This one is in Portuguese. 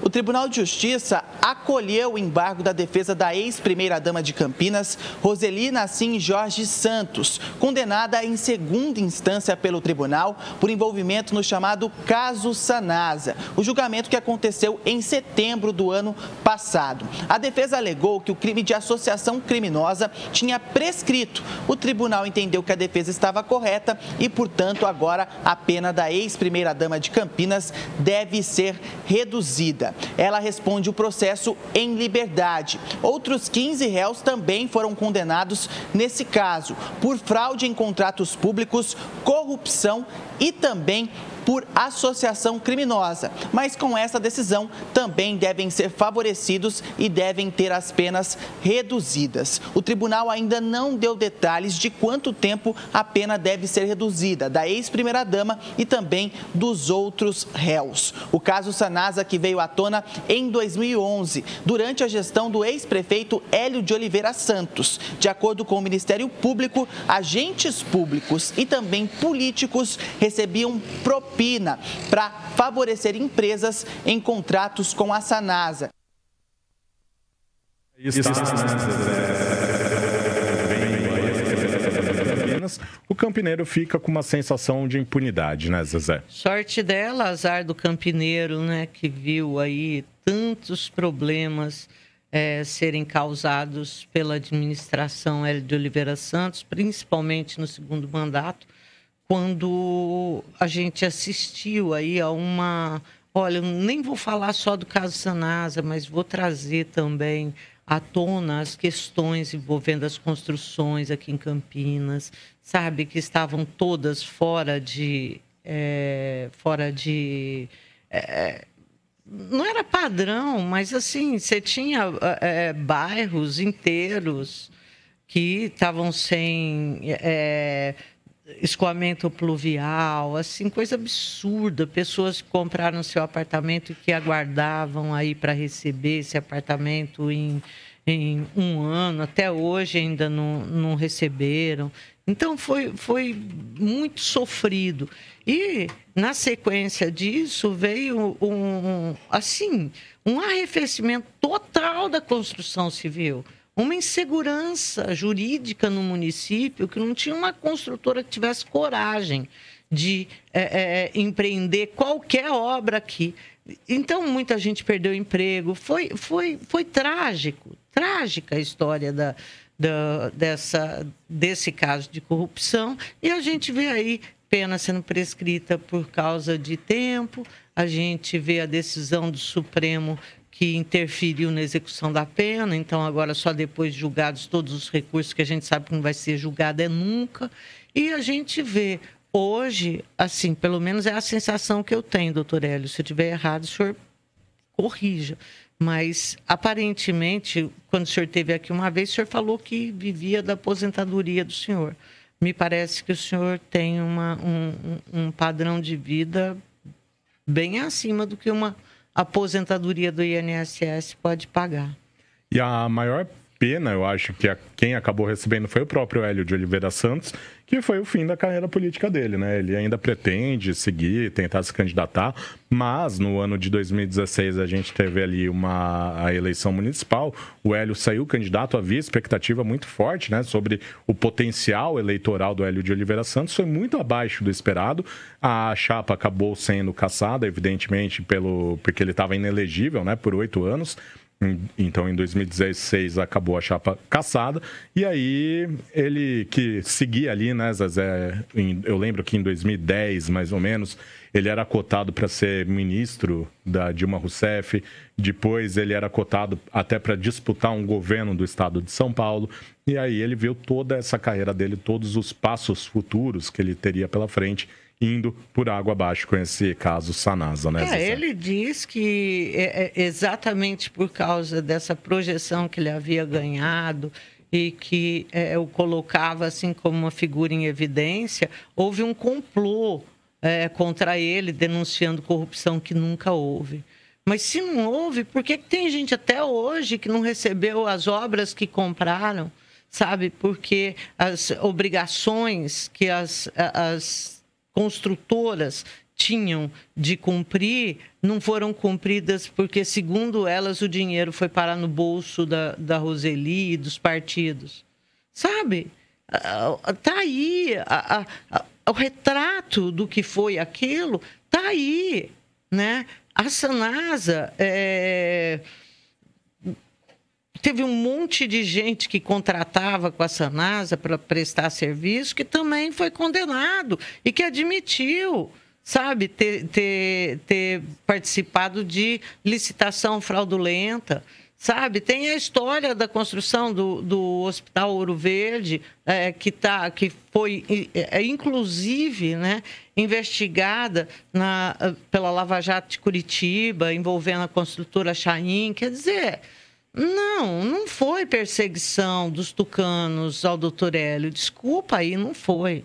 O Tribunal de Justiça acolheu o embargo da defesa da ex-primeira-dama de Campinas, Roseli Nassim Jorge Santos, condenada em segunda instância pelo tribunal por envolvimento no chamado caso Sanasa, o julgamento que aconteceu em setembro do ano passado. A defesa alegou que o crime de associação criminosa tinha prescrito. O tribunal entendeu que a defesa estava correta e, portanto, agora a pena da ex-primeira-dama de Campinas deve ser reduzida. Ela responde o processo em liberdade. Outros 15 réus também foram condenados nesse caso, por fraude em contratos públicos, corrupção e também por associação criminosa. Mas com essa decisão também devem ser favorecidos e devem ter as penas reduzidas. O tribunal ainda não deu detalhes de quanto tempo a pena deve ser reduzida, da ex-primeira-dama e também dos outros réus. O caso Sanasa, que veio à tona em 2011, durante a gestão do ex-prefeito Hélio de Oliveira Santos. De acordo com o Ministério Público, agentes públicos e também políticos recebiam propina para favorecer empresas em contratos com a Sanasa. O campineiro fica com uma sensação de impunidade, né, Zezé? Sorte dela, azar do campineiro, né, que viu aí tantos problemas serem causados pela administração Hélio de Oliveira Santos, principalmente no segundo mandato, quando a gente assistiu aí a uma... Olha, eu nem vou falar só do caso Sanasa, mas vou trazer também à tona as questões envolvendo as construções aqui em Campinas, sabe, que estavam todas fora de não era padrão, mas assim, você tinha bairros inteiros que estavam sem escoamento pluvial, assim, coisa absurda. Pessoas que compraram seu apartamento e que aguardavam aí para receber esse apartamento em um ano, até hoje ainda não receberam. Então, foi muito sofrido. E, na sequência disso, veio um arrefecimento total da construção civil. Uma insegurança jurídica no município, que não tinha uma construtora que tivesse coragem de empreender qualquer obra aqui. Então, muita gente perdeu emprego. Foi trágica a história desse caso de corrupção. E a gente vê aí pena sendo prescrita por causa de tempo, a gente vê a decisão do Supremo que interferiu na execução da pena, então agora só depois de julgados todos os recursos, que a gente sabe que não vai ser julgado nunca. E a gente vê hoje, assim, pelo menos é a sensação que eu tenho, doutor Hélio, se eu estiver errado, o senhor corrija. Mas, aparentemente, quando o senhor esteve aqui uma vez, o senhor falou que vivia da aposentadoria do senhor. Me parece que o senhor tem um padrão de vida bem acima do que uma aposentadoria do INSS pode pagar. E a maior pena, eu acho que quem acabou recebendo foi o próprio Hélio de Oliveira Santos, que foi o fim da carreira política dele, né? Ele ainda pretende seguir, tentar se candidatar, mas no ano de 2016 a gente teve ali a eleição municipal, o Hélio saiu candidato, havia expectativa muito forte, né, sobre o potencial eleitoral do Hélio de Oliveira Santos, foi muito abaixo do esperado, a chapa acabou sendo cassada, evidentemente, porque ele estava inelegível, né, por 8 anos, então, em 2016, acabou a chapa cassada. E aí, ele que seguia ali, né, Zezé? Eu lembro que em 2010, mais ou menos, ele era cotado para ser ministro da Dilma Rousseff. Depois, ele era cotado até para disputar um governo do estado de São Paulo. E aí, ele viu toda essa carreira dele, todos os passos futuros que ele teria pela frente, indo por água abaixo com esse caso Sanasa, né, Zezé? Ele diz que exatamente por causa dessa projeção que ele havia ganhado e que o colocava assim como uma figura em evidência, houve um complô contra ele, denunciando corrupção que nunca houve. Mas se não houve, por que tem gente até hoje que não recebeu as obras que compraram, sabe? Porque as obrigações que as construtoras tinham de cumprir não foram cumpridas porque, segundo elas, o dinheiro foi parar no bolso da Roseli e dos partidos. Sabe? Está aí o retrato do que foi aquilo, está aí, né? A Sanasa teve um monte de gente que contratava com a Sanasa para prestar serviço que também foi condenado e que admitiu, sabe, ter participado de licitação fraudulenta. Sabe, tem a história da construção do Hospital Ouro Verde, que foi, inclusive, né, investigada pela Lava Jato de Curitiba, envolvendo a construtora Chain. Quer dizer, não foi perseguição dos tucanos ao doutor Hélio. Desculpa aí, não foi.